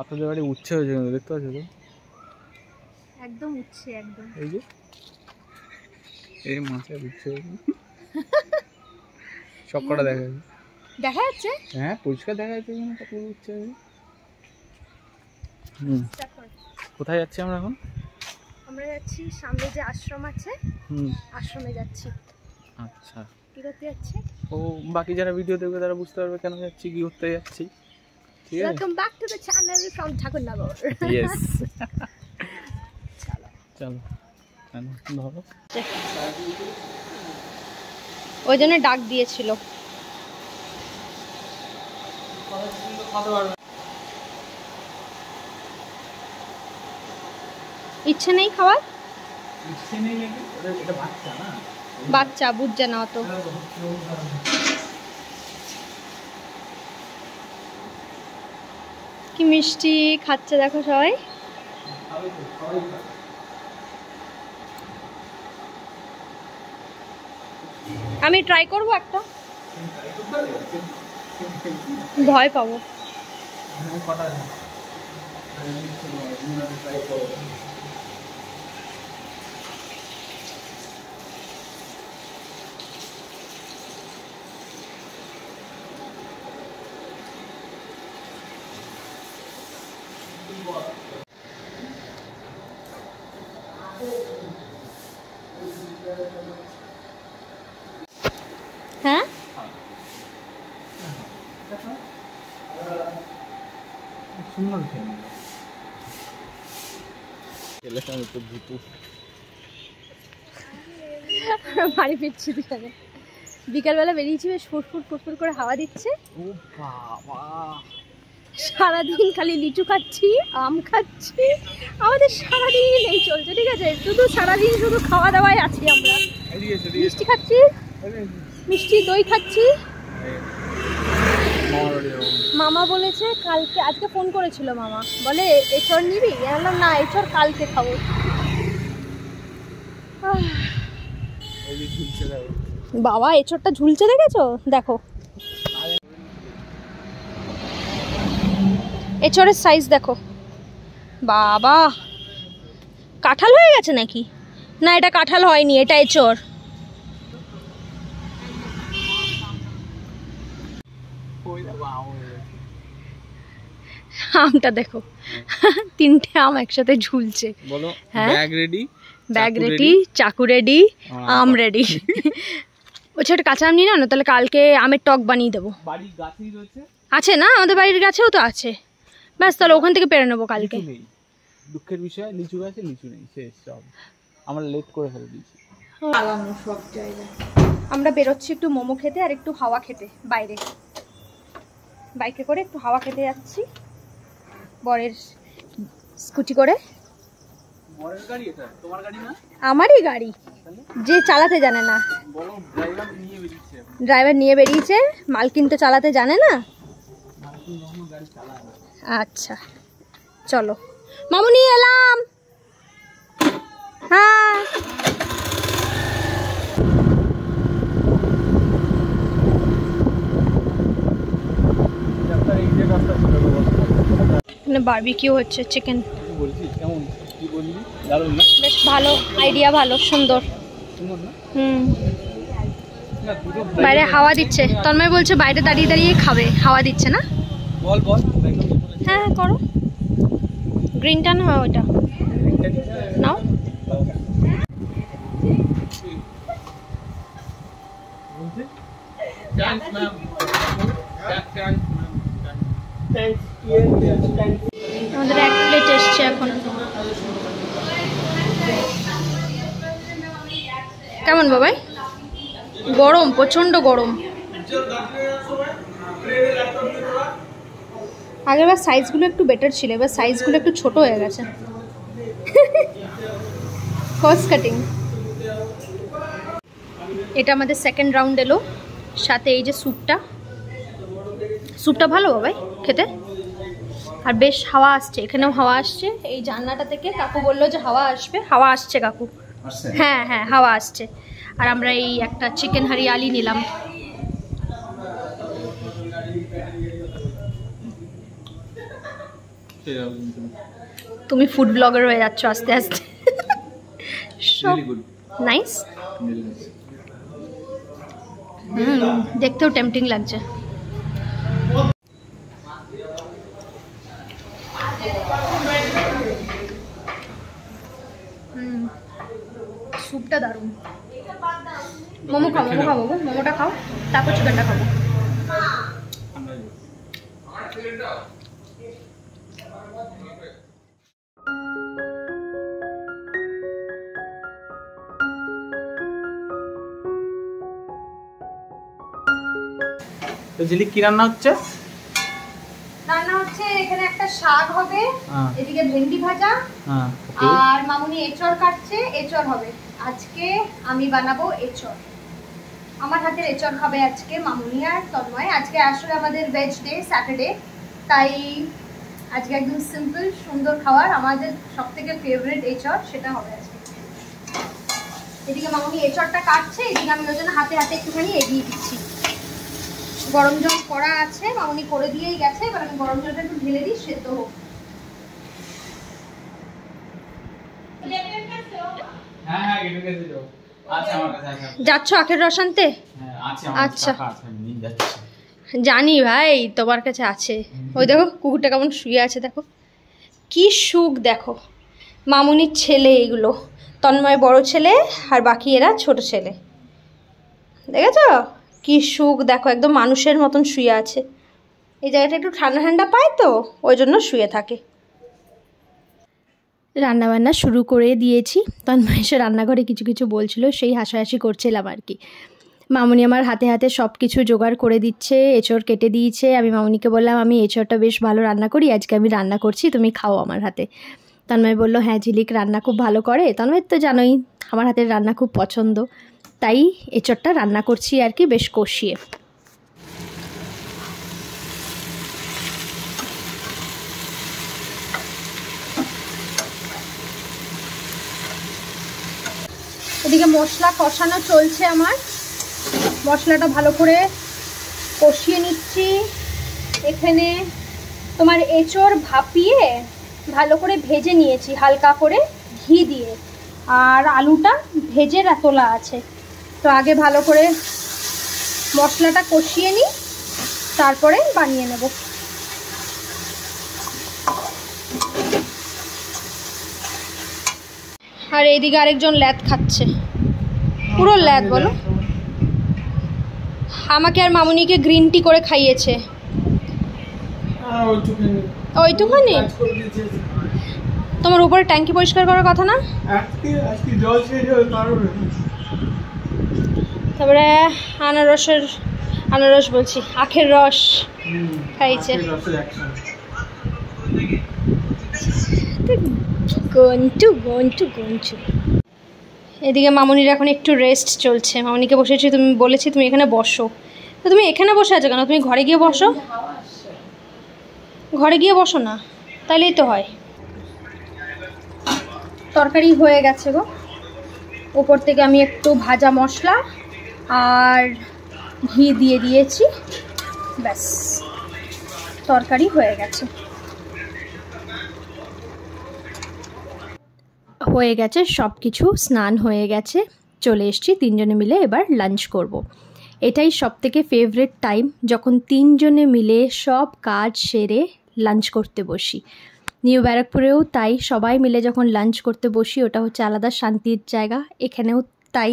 আপনাদের বাড়ি উচ্ছে হয়েছে কিন্তু দেখতে পাচ্ছ তো একদম উচ্ছে একদম এই যে এই মাছের উচ্ছে সবকটা দেখা যাচ্ছে হ্যাঁ পরিষ্কার দেখা যাচ্ছে কিন্তু কত উচ্ছে কোথায় যাচ্ছি আমরা এখন? আমরা যাচ্ছি সামনে যে আশ্রম আছে আশ্রমে যাচ্ছি। আচ্ছা কি করতে যাচ্ছি? ও বাকি যারা ভিডিও দেখবে তারা বুঝতে পারবে কেন যাচ্ছি কি করতে যাচ্ছি। ঠিক আছে, welcome back to the channel from Thakurnagar. Yes চলো চলো ধরো ওই জন্য ডাক দিয়েছিল। ইচ্ছে নেই খাওয়ার? ইচ্ছে নেই নাকি? এটা বাচ্চা না, বাচ্চা বুঝছে না অত। কি মিষ্টি খাচ্ছে দেখো সবাই। আমি ট্রাই করবো একটা, ভয় পাবো। হ্যাঁ বাড়ি ফিরছি দুজনে। বিকালবেলা বেরিয়েছি, বেশ ফুটফুট ফুটফুট করে হাওয়া দিচ্ছে। ও বাবা, সারাদিন খালি লিচু খাচ্ছি, আম খাচ্ছি, আমাদের সারাদিন এই চলছে। ঠিক আছে, শুধু সারাদিন শুধু খাওয়া দাওয়াই আছি আমরা। মিষ্টি খাচ্ছি, মিষ্টি দই খাচ্ছি। মামা বলেছে কালকে, আজকে ফোন করেছিল মামা, বলে এঁচড় নিবি? বললাম না, এঁচড় কালকে খাবো। বাবা এঁচড়টা ঝুলছে দেখেছো? দেখো এঁচড়ের সাইজ দেখো। বাবা কাঁঠাল হয়ে গেছে নাকি? না এটা কাঁঠাল হয়নি, এটা এঁচড়। আমটা দেখো, তিনটে আম একসাথে ঝুলছে। বলো হ্যাঁ ব্যাগ রেডি, ব্যাগ রেডি, চাকু রেডি, আম রেডি। বলছে একটা কাঁচা আম নিয়ে না, তাহলে কালকে আমের টক বানিয়ে দেবো। বাড়ির গাছেই রয়েছে, আছে না আমাদের বাড়ির গাছেও তো আছে। ব্যাস তাহলে ওখান থেকে পেরে নেবো কালকে। দুঃখের বিষয় লিচু গাছে লিচু নেই, শেষ সব। আমরা লেট করে ফেলে দিয়েছি। সব জায়গায় আমরা বেরোচ্ছি একটু মোমো খেতে আর একটু হাওয়া খেতে বাইরে। বাইকে করে একটু হাওয়া খেতে যাচ্ছি, বরের স্কুটি করে। বরের গাড়ি এটা? তোমার গাড়ি না? আমারই গাড়ি, যে চালাতে জানে না। বলো ড্রাইভার নিয়ে বেরিয়েছে। ড্রাইভার নিয়ে বেরিয়েছে, মালকিন তো চালাতে জানে না। গাড়ি চালায় না। আচ্ছা চলো মামুনি, এলাম। হ্যাঁ এখানে বারবিকিউ হচ্ছে, চিকেন। বলছি কেমন, কি বললি? দারুণ না? বেশ ভালো আইডিয়া, ভালো সুন্দর। বাইরে হাওয়া দিচ্ছে, তন্ময় বলছে বাইরে দাঁড়িয়ে দাঁড়িয়ে খাবে, হাওয়া দিচ্ছে না। বল বল। হ্যাঁ করো, গ্রিনটা না ওইটা নাও। আমাদের এক প্লেট এসছে এখন। কেমন বাবাই? গরম, প্রচন্ড গরম। আগেরবার সাইজগুলো একটু বেটার ছিল, এবার সাইজগুলো একটু ছোট হয়ে গেছে। Cost cutting. এটা আমাদের সেকেন্ড রাউন্ড এলো, সাথে এই যে স্যুপটা। স্যুপটা ভালো বাবাই খেতে, আর বেশ হাওয়া আসছে, এখানেও হাওয়া আসছে। এই জানলাটা থেকে কাকু বললো যে হাওয়া আসবে, হাওয়া আসছে কাকু। হ্যাঁ হ্যাঁ হাওয়া আসছে। আর আমরা এই একটা চিকেন হরিয়ালি নিলাম। তুমি ফুড ব্লগার হয়ে যাচ্ছ আস্তে আস্তে। নাইস, দেখতেও টেম্পটিং লাগছে। স্যুপটা দারুণ। মোমো খাও, মোমো খাবো, মোমোটা খাও, তারপর চিকেনটা খাবো। তো ঝিলিক কি রান্না হচ্ছে? রান্না হচ্ছে এখানে একটা শাক হবে, এদিকে ভেন্ডি ভাজা, আর মামুনি এঁচড় কাটছে, এঁচড় হবে। আজকে আমি বানাবো এঁচড়, আমার হাতের এঁচড় খাবে আজকে মামুনি আর তন্ময়। আজকে আসলে আমাদের ভেজ ডে, স্যাটারডে, তাই আজকে একদম সিম্পল সুন্দর খাবার। আমাদের সব থেকে ফেভারিট এঁচড়, সেটা হবে আজকে। এদিকে মামুনি এঁচড়টা কাটছে, এদিকে আমি ওই জন্য হাতে হাতে একটুখানি এগিয়ে দিচ্ছি। গরম জল করা আছে, মামুনি করে দিয়েই গেছে, এবার আমি গরম জলটা একটু ঢেলে দিই, সেদ্ধ হোক। যাচ্ছ আখের রস আনতে? আচ্ছা, জানি ভাই তোমার কাছে আছে। ওই দেখো কুকুরটা কেমন শুয়ে আছে, দেখো কি সুখ। দেখো মামুনির ছেলে এগুলো, তন্ময় বড় ছেলে আর বাকি এরা ছোট ছেলে, দেখেছ কি সুখ। দেখো একদম মানুষের মতন শুয়ে আছে। এই জায়গাটা একটু ঠান্ডা ঠান্ডা পায় তো, ওই জন্য শুয়ে থাকে। রান্নাবান্না শুরু করে দিয়েছি। তন্ময় এসে রান্নাঘরে কিছু কিছু বলছিল, সেই হাসাহাসি করছিলাম আর কি। মামুনি আমার হাতে হাতে সব কিছু জোগাড় করে দিচ্ছে, এঁচড় কেটে দিয়েছে। আমি মামুনিকে বললাম আমি এঁচড়টা বেশ ভালো রান্না করি, আজকে আমি রান্না করছি, তুমি খাও আমার হাতে। তন্ময় বললো হ্যাঁ ঝিলিক রান্না খুব ভালো করে। তন্ময় তো জানোই আমার হাতের রান্না খুব পছন্দ, তাই এঁচড়টা রান্না করছি আর কি, বেশ কষিয়ে। এদিকে মশলা কষানো চলছে আমার, মশলাটা ভালো করে কষিয়ে নিচ্ছি। এখানে তোমার এঁচড় ভাপিয়ে ভালো করে ভেজে নিয়েছি হালকা করে ঘি দিয়ে, আর আলুটা ভেজে তোলা আছে। তো আগে ভালো করে মশলাটা কষিয়ে নিই, তারপরে বানিয়ে নেব। আর এইদিকে আরেকজন ল্যাদ খাচ্ছে, পুরো ল্যাদ বলো। আমাকে আর মামুনিকে গ্রিন টি করে খাইয়েছে। ওইটুখানি? তোমার উপরে ট্যাঙ্কি পরিষ্কার করার কথা না? তারপরে আনারস বলছি, আখের রস খাইছে। এদিকে মামুনির এখন একটু রেস্ট চলছে। মামুনিকে বসেছি, তুমি বলেছি তুমি এখানে বসো, তো তুমি এখানে বসে আছো কেন? তুমি ঘরে গিয়ে বসো, ঘরে গিয়ে বসো না, তাহলেই তো হয়। তরকারি হয়ে গেছে গো, উপর থেকে আমি একটু ভাজা মশলা আর ঘি দিয়ে দিয়েছি, ব্যাস তরকারি হয়ে গেছে। হয়ে গেছে সব কিছু, স্নান হয়ে গেছে, চলে এসেছি তিনজনে মিলে এবার লাঞ্চ করব। এটাই সবথেকে ফেভারিট টাইম, যখন তিনজনে মিলে সব কাজ সেরে লাঞ্চ করতে বসি। নিউ ব্যারাকপুরেও তাই, সবাই মিলে যখন লাঞ্চ করতে বসি ওটা হচ্ছে আলাদা শান্তির জায়গা। এখানেও তাই,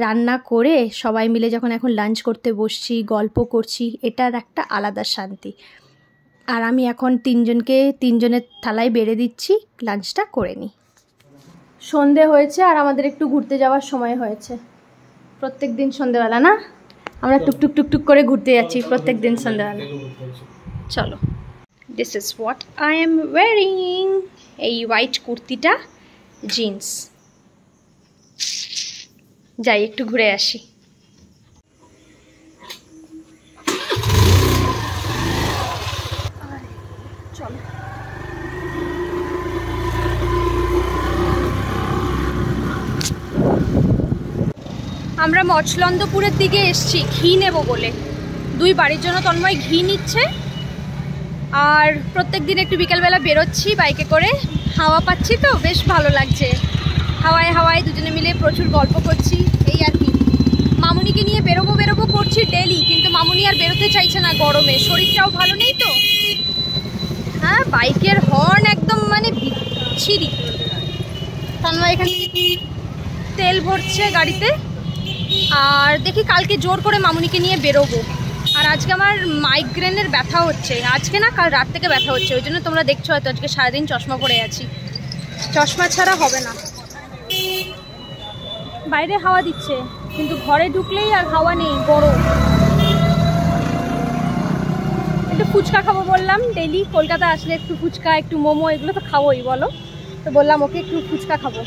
রান্না করে সবাই মিলে যখন এখন লাঞ্চ করতে বসছি, গল্প করছি, এটার একটা আলাদা শান্তি। আর আমি এখন তিনজনের থালায় বেড়ে দিচ্ছি, লাঞ্চটা করে নিই। সন্ধে হয়েছে আর আমাদের একটু ঘুরতে যাওয়ার সময় হয়েছে। প্রত্যেক দিন সন্ধেবেলা না, আমরা টুকটুক টুকটুক করে ঘুরতে যাচ্ছি প্রত্যেক দিন সন্ধেবেলা। চলো, this is what I am wiring. এই হোয়াইট কুর্তিটা, জিন্স। যাই একটু ঘুরে আসি। চলো, আমরা মচলন্দপুরের দিকে এসছি ঘি নেব বলে। দুই বাড়ির জন্য তন্ময় ঘি নিচ্ছে, আর প্রত্যেক দিন একটু বিকালবেলা বেরোচ্ছি বাইকে করে, হাওয়া পাচ্ছি তো বেশ ভালো লাগছে। হাওয়ায় হাওয়ায় দুজনে মিলে প্রচুর গল্প করছি, এই আর কি। মামুনিকে নিয়ে বেরোবো বেরোবো করছি ডেলি, কিন্তু মামুনি আর বেরোতে চাইছে না গরমে, শরীরটাও ভালো নেই তো। হ্যাঁ, বাইকের হর্ন একদম মানে বিচ্ছিরি। তন্ময় এখান থেকে তেল ভরছে গাড়িতে, আর দেখি কালকে জোর করে মামুনিকে নিয়ে বেরোবো। আর আজকে আমার মাইগ্রেনের ব্যথা হচ্ছে, আজকে না কাল রাত থেকে ব্যথা হচ্ছে, ওই জন্য তোমরা দেখছো হয়তো আজকে সারাদিন চশমা পরে আছি। চশমা ছাড়া হবে না। বাইরে হাওয়া দিচ্ছে, কিন্তু ঘরে ঢুকলেই আর হাওয়া নেই, গরম। একটু ফুচকা খাবো বললাম, ডেলি কলকাতা আসলে একটু ফুচকা একটু মোমো এগুলো তো খাবোই বলো, তো বললাম ওকে একটু ফুচকা খাবো।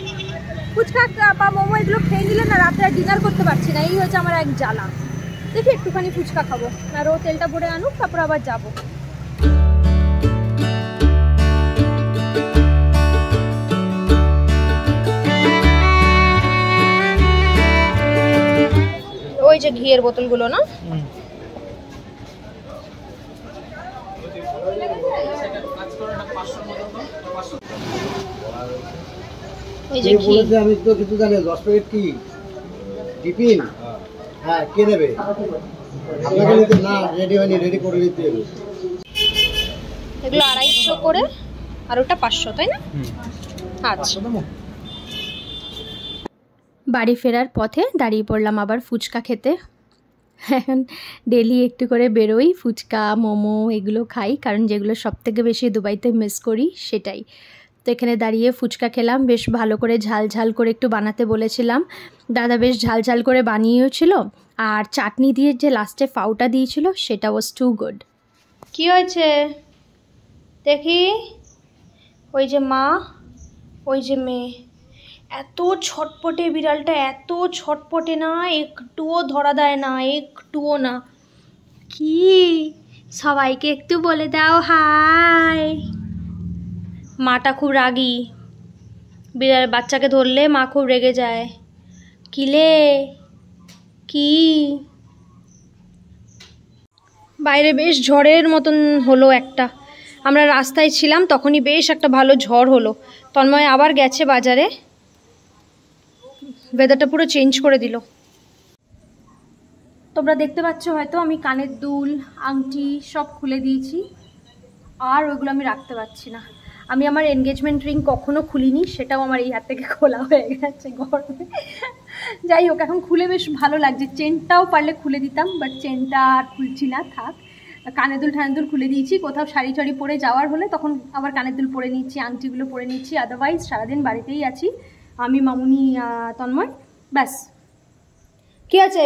ফুচকা বা মোমো এগুলো খেয়ে নিলে না রাতে আর ডিনার করতে পারছি না, এই হচ্ছে আমার এক জ্বালা। দেখি একটুখানি ফুচকা খাবো, আর ও তেলটা ভরে আনুক, তারপর আবার যাবো। ওই যে ঘিয়ের বোতলগুলো না, এই যে ঘি। আমি তো কিছু জানি 10 প্যাকেট কি টিফিন, হ্যাঁ কে নেবে? আপনাকে নিতে না, রেডি হয়নি, রেডি করে নিতে হবে। এগুলো 250 করে, আর ওটা 500, তাই না? আচ্ছা। বাড়ি ফেরার পথে দাঁড়িয়ে পড়লাম আবার ফুচকা খেতে। এখন ডেলি একটু করে বেরোই, ফুচকা মোমো এগুলো খাই, কারণ যেগুলো সবথেকে বেশি দুবাইতে মিস করি সেটাই। তো এখানে দাঁড়িয়ে ফুচকা খেলাম, বেশ ভালো করে ঝাল ঝাল করে একটু বানাতে বলেছিলাম, দাদা বেশ ঝাল ঝাল করে বানিয়েছিল। আর চাটনি দিয়ে যে লাস্টে ফাউটা দিয়েছিল সেটা ওয়াজ টু গুড। কি হয়েছে দেখি? ওই যে মা, ওই যে মেয়ে, এত ছটপটে বিড়ালটা, এত ছটপটে না, একটুও ধরা দেয় না, একটুও না। কি সবাইকে একটু বলে দাও হাই। মাটা খুব রাগী, বিড়াল বাচ্চাকে ধরলে মা খুব রেগে যায়। কিলে কি? বাইরে বেশ ঝড়ের মতন হলো একটা, আমরা রাস্তায় ছিলাম তখনই বেশ একটা ভালো ঝড় হলো। তন্ময় আবার গেছে বাজারে, ওয়েদারটা পুরো চেঞ্জ করে দিল। তোমরা দেখতে পাচ্ছ হয়তো আমি কানের দুল আংটি সব খুলে দিয়েছি, আর ওইগুলো আমি রাখতে পারছি না। আমি আমার এনগেজমেন্ট রিং কখনো খুলিনি, সেটাও আমার এই হাত থেকে খোলা হয়ে গেছে গরমে। যাই হোক, এখন খুলে বেশ ভালো লাগছে। চেনটাও পারলে খুলে দিতাম, বাট চেনটা আর খুলছি না, থাক। কানের দুল ঠানের দুল খুলে দিয়েছি, কোথাও শাড়ি টাড়ি পরে যাওয়ার হলে তখন আবার কানের দুল পরে নিচ্ছি, আংটিগুলো পরে নিচ্ছি। আদারওয়াইজ সারাদিন বাড়িতেই আছি আমি, মামুনি, তন্ময়, ব্যাস। কি আছে?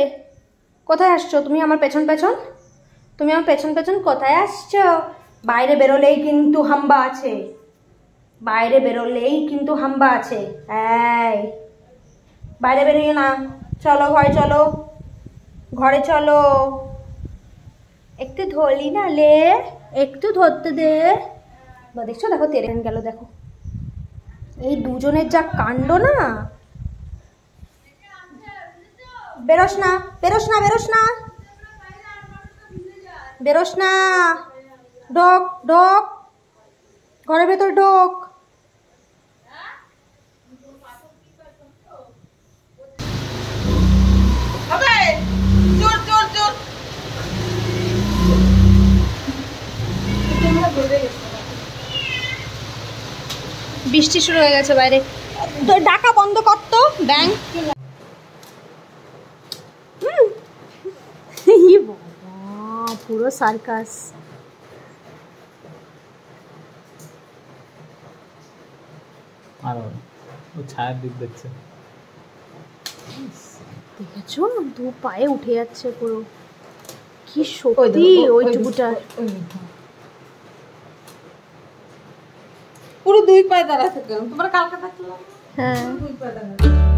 কোথায় আসছো তুমি আমার পেছন পেছন? তুমি আমার পেছন পেছন কোথায় আসছো? বাইরে বেরোলেই কিন্তু হাম্বা আছে, বাইরে বেরোলেই কিন্তু হাম্বা আছে। এই বাইরে বেরিয়ে না, চলো ঘরে চলো, ঘরে চলো। একটু ধরলি না লে, একটু ধরতে দে। বা দেখছো, দেখো তেরেন গেল, দেখো এই দুজনের যা কাণ্ড না। বেরোস না, বেরোস না, বেরোস না, বেরোস না, ঢোক ঢোক, ঘরের ভেতর ঢোক। বৃষ্টি শুরু হয়ে গেছে বাইরে, তো ডাকা বন্ধ করতো ব্যাং। পুরো সার্কাস। আর ও ছায়ার দিক দেখছে, দেখেছো দু পায়ে উঠে যাচ্ছে পুরো, কি সত্যি ওইটুকুটা। পুরো 2 পায়ে দাঁড়াতে গেলাম, তোমরা কালকে থাকলাম। হ্যাঁ 2 পায়ে দাঁড়াতে